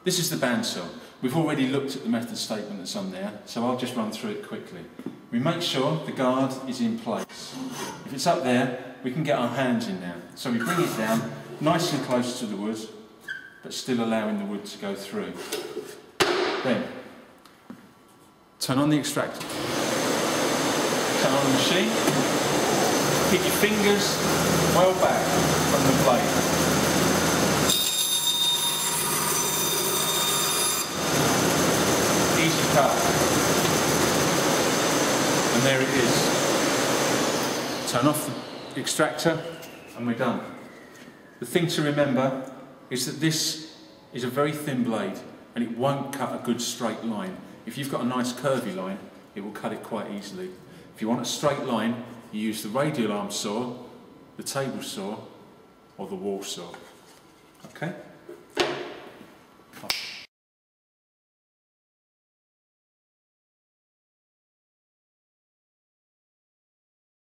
This is the bandsaw. We've already looked at the method statement that's on there, so I'll just run through it quickly. We make sure the guard is in place. If it's up there, we can get our hands in there. So we bring it down, nice and close to the wood, but still allowing the wood to go through. Then, turn on the extractor. Turn on the machine. Keep your fingers well back from the blade. Easy cut. And there it is. Turn off the extractor and we're done. The thing to remember is that this is a very thin blade and it won't cut a good straight line. If you've got a nice curvy line, it will cut it quite easily. If you want a straight line, you use the radial arm saw, the table saw, or the wall saw. Okay?